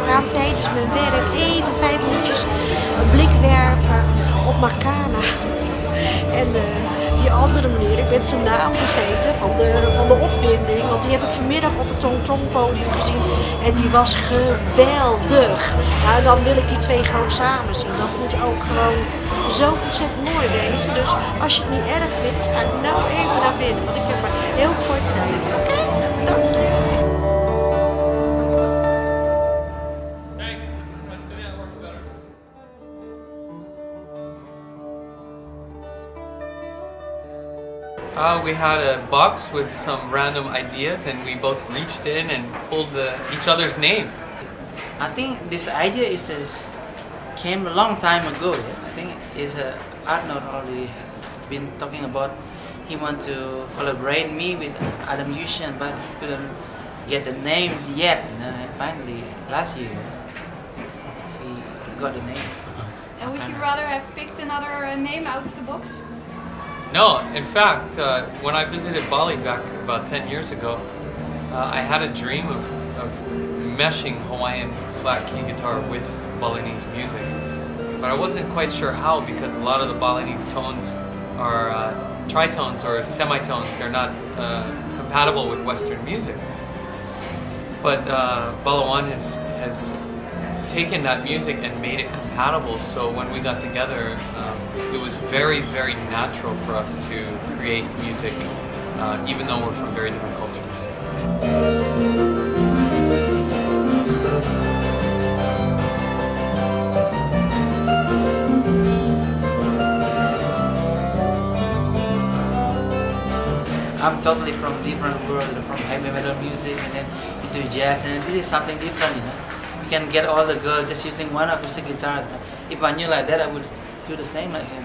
aan tijdens mijn werk even 5 minuutjes een blik werpen op Makana. En die andere meneer, ik ben zijn naam vergeten van de opwinding, want die heb ik vanmiddag op het Tong Tong podium gezien en die was geweldig. Nou, dan wil ik die twee gewoon samen zien. Dat moet ook gewoon zo ontzettend mooi wezen. Dus als je het niet erg vindt, ga ik nou even naar binnen, want ik heb maar heel kort tijd. Oké? Dank je. We had a box with some random ideas, and we both reached in and pulled each other's name. I think this idea came a long time ago. Yeah? I think Arnold already been talking about he want to collaborate me with other musicians, but couldn't get the names yet. And finally, last year, he got the name. And would you rather have picked another name out of the box? No, in fact, when I visited Bali back about 10 years ago, I had a dream of meshing Hawaiian slack key guitar with Balinese music. But I wasn't quite sure how, because a lot of the Balinese tones are tritones or semitones. They're not compatible with Western music. But Balawan has taken that music and made it compatible, so when we got together, it was very, very natural for us to create music, even though we're from very different cultures. I'm totally from different world, from heavy metal music and then into jazz, and this is something different, you know. You can get all the girls just using one acoustic guitar. You know? If I knew like that, I would do the same like him.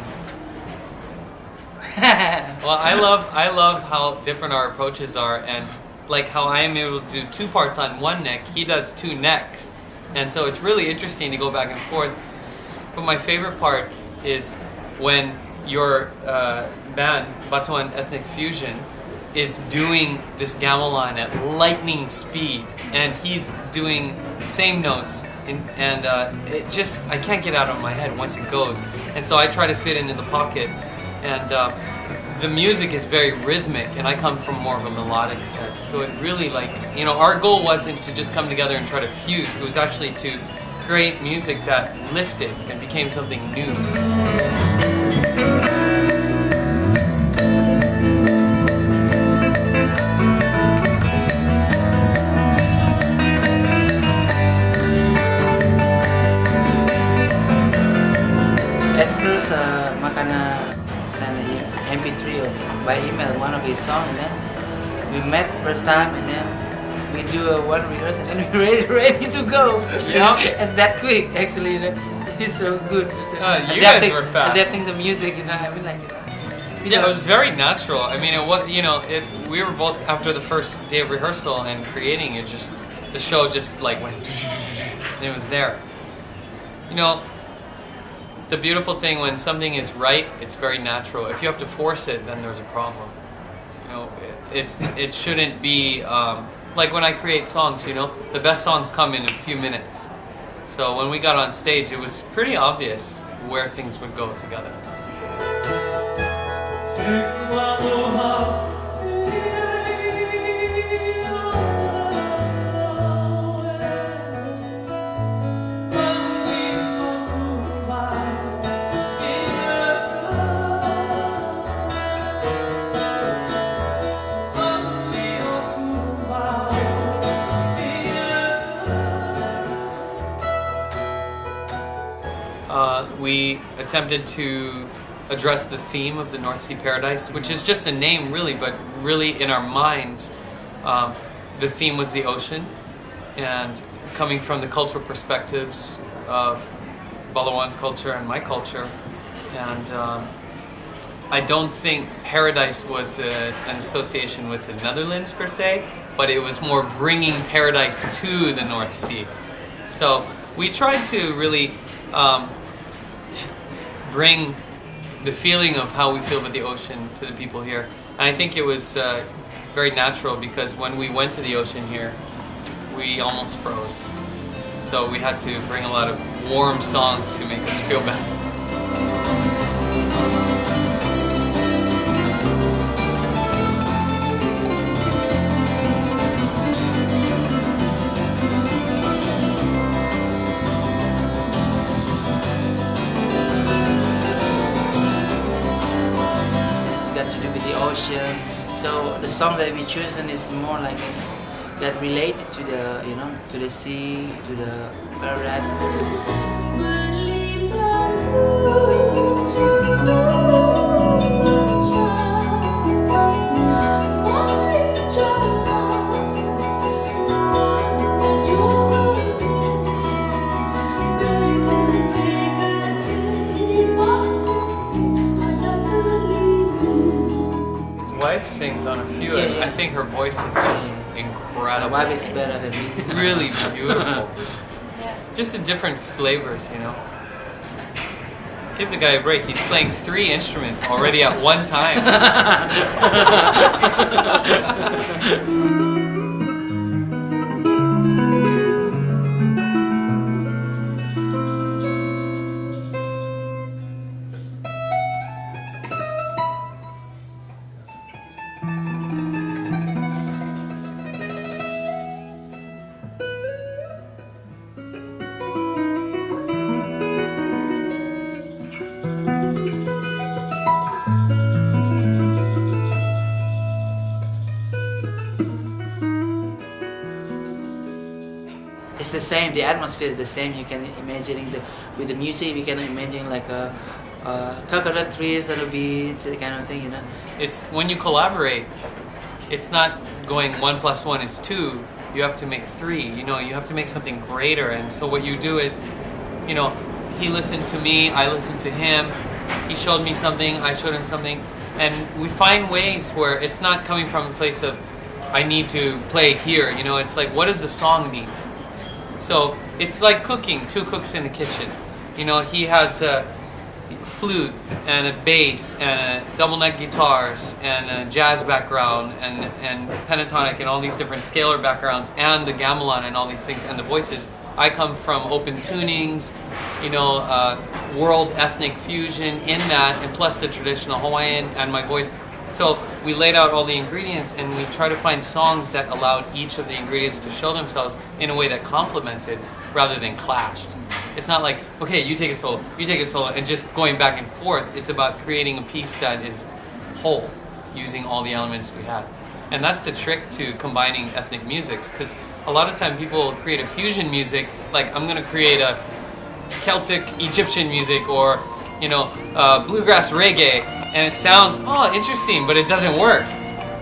Well, I love how different our approaches are, and like how I am able to do 2 parts on one neck, he does 2 necks, and so it's really interesting to go back and forth. But my favorite part is when your band, Batuan Ethnic Fusion, is doing this gamelan at lightning speed, and he's doing the same notes, and it just, I can't get out of my head once it goes, and so I try to fit into the pockets, and the music is very rhythmic, and I come from more of a melodic sense, so it really, like, you know, our goal wasn't to just come together and try to fuse, it was actually to create music that lifted and became something new. Makana sent an MP3 by email one of his songs, and then we met first time, and then we do one rehearsal, and then we're ready to go. Yeah, it's that quick actually. He's so good. You guys were fast. Adapting the music, you know. I mean, like, yeah, it was very natural. I mean, it was, you know, we were both after the first day of rehearsal and creating it. Just the show just like went, and it was there. You know. The beautiful thing when something is right, it's very natural. If you have to force it, then there's a problem. You know, it shouldn't be like when I create songs. You know, the best songs come in a few minutes. So when we got on stage, it was pretty obvious where things would go together. We attempted to address the theme of the North Sea Paradise, which is just a name really, but really in our minds, the theme was the ocean, and coming from the cultural perspectives of Balawan's culture and my culture, and I don't think paradise was an association with the Netherlands per se, but it was more bringing paradise to the North Sea. So we tried to really bring the feeling of how we feel about the ocean to the people here. And I think it was very natural, because when we went to the ocean here, we almost froze. So we had to bring a lot of warm songs to make us feel better. Ocean. So the song that we chosen is more like that related to the, you know, to the sea, to the paradise. Wife sings on a few, and I think her voice is just incredible. My wife is better than me. Really beautiful. Just the different flavors, you know. Give the guy a break. He's playing 3 instruments already at one time. It's the same. The atmosphere is the same. You can imagine with the music. You can imagine like a coconut trees on the beach, that kind of thing. You know. It's when you collaborate. It's not going 1 + 1 is 2. You have to make 3. You know, you have to make something greater. And so what you do is, you know, he listened to me. I listened to him. He showed me something. I showed him something. And we find ways where it's not coming from a place of, I need to play here. You know, it's like, what does the song need? So it's like cooking, 2 cooks in the kitchen. You know, he has a flute and a bass and a double-neck guitars and a jazz background and pentatonic and all these different scalar backgrounds and the gamelan and all these things and the voices. I come from open tunings, you know, world ethnic fusion in that, and plus the traditional Hawaiian and my voice. So we laid out all the ingredients and we try to find songs that allowed each of the ingredients to show themselves in a way that complemented rather than clashed. It's not like, okay, you take a solo, and just going back and forth. It's about creating a piece that is whole, using all the elements we had. And that's the trick to combining ethnic musics, because a lot of time people create a fusion music, like I'm gonna create a Celtic Egyptian music or, you know, bluegrass reggae, and it sounds, oh, interesting, but it doesn't work.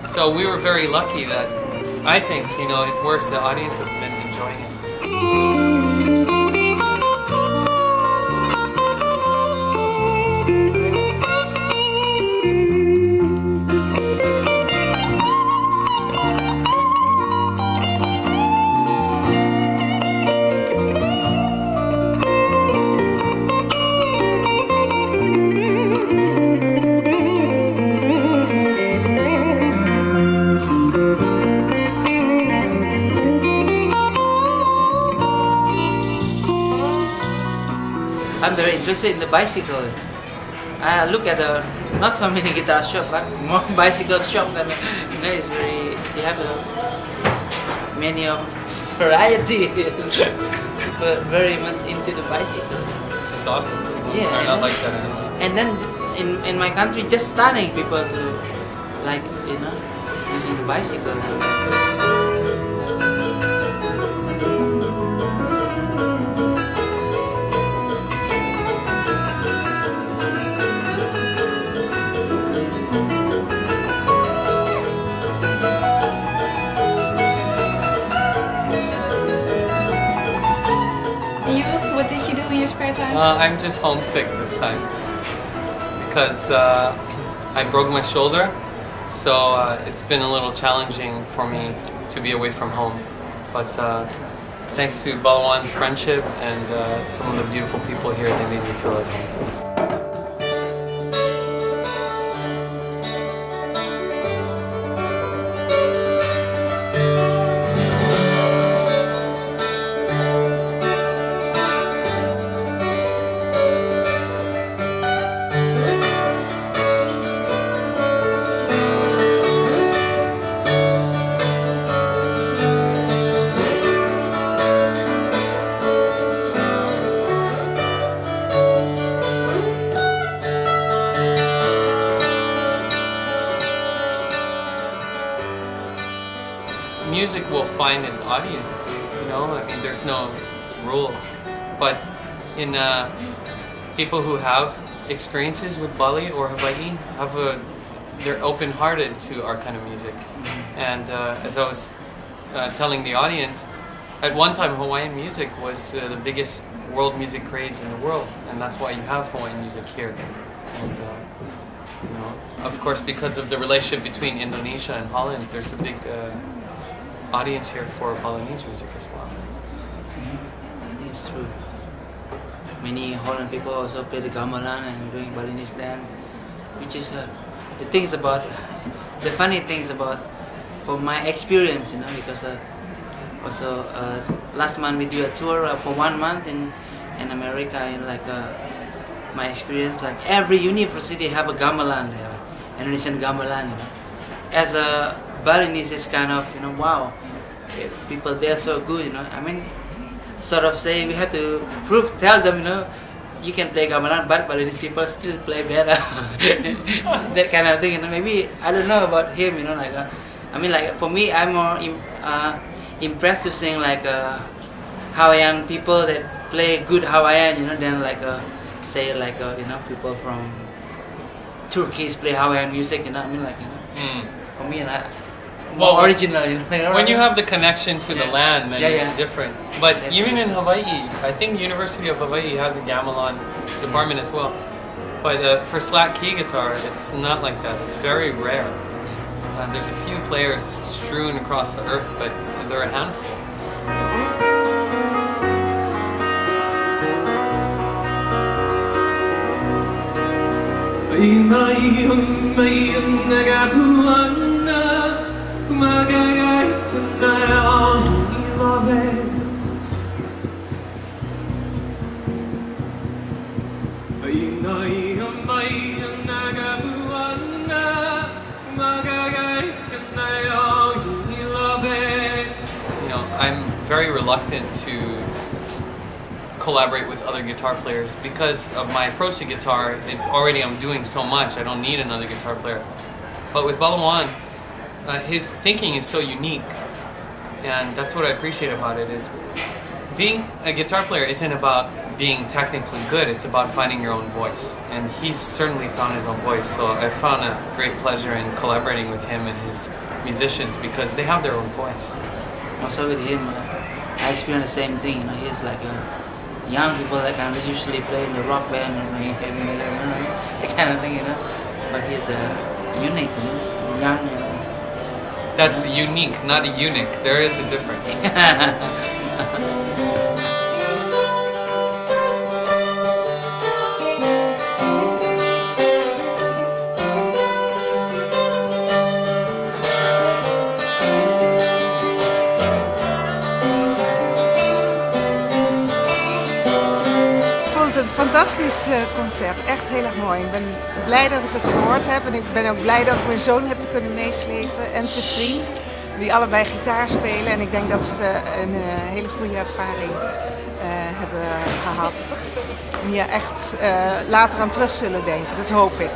So we were very lucky that I think, you know, it works. The audience have been enjoying it. I'm very interested in the bicycle. I look at not so many guitar shop, but more bicycle shop. Than, you know, it's very, they have many of variety. But very much into the bicycle. It's awesome. Yeah, I'm not like that anymore. And then in my country, just starting people to like, you know, using the bicycle. What did you do in your spare time? I'm just homesick this time because I broke my shoulder, so it's been a little challenging for me to be away from home. But thanks to Balawan's friendship and some of the beautiful people here, they made me feel at home. music will find its audience. You know, I mean, there's no rules. But in people who have experiences with Bali or Hawaii they're open-hearted to our kind of music. And as I was telling the audience, at one time Hawaiian music was the biggest world music craze in the world, and that's why you have Hawaiian music here. And you know, of course, because of the relationship between Indonesia and Holland, there's a big audience here for Balinese music as well. I think it's true. Many Holland people also play the gamelan and doing Balinese dance, which is the funny things about, from my experience, you know, because also last month we do a tour for 1 month in America, and like my experience, like every university have a gamelan there, Indonesian gamelan, you know. As a Balinese, it's kind of, you know, wow, people there are so good, you know. I mean, sort of say we have to tell them, you know, you can play gamelan, but Balinese people still play better. That kind of thing, you know. Maybe I don't know about him, you know, like I mean, like for me, I'm more impressed to sing like Hawaiian people that play good Hawaiian, you know, than like say like you know, people from Turkey play Hawaiian music, you know. I mean, like, you know, for me, and more original, you know. When you have the connection to the land, then it's yeah. different. But That's even right. in Hawaii, I think University of Hawaii has a gamelan department as well. But for slack key guitar, it's not like that. It's very rare. There's a few players strewn across the earth, but they're a handful. I'm very reluctant to collaborate with other guitar players because of my approach to guitar. It's already, I'm doing so much, I don't need another guitar player. But with Balawan, his thinking is so unique, and that's what I appreciate about it. Is being a guitar player isn't about being technically good, it's about finding your own voice, and he's certainly found his own voice. So I found a great pleasure in collaborating with him and his musicians because they have their own voice. Also with him, I experienced the same thing. You know, he's like young people that kind of usually play in the rock band or heavy metal, you know, that kind of thing, you know. But he's unique, you know, young. You know. That's unique, not a eunuch. There is a difference. Fantastisch concert, echt heel erg mooi. Ik ben blij dat ik het gehoord heb en ik ben ook blij dat ik mijn zoon heb kunnen meeslepen en zijn vriend, die allebei gitaar spelen. En ik denk dat ze een hele goede ervaring hebben gehad. En hier echt later aan terug zullen denken, dat hoop ik.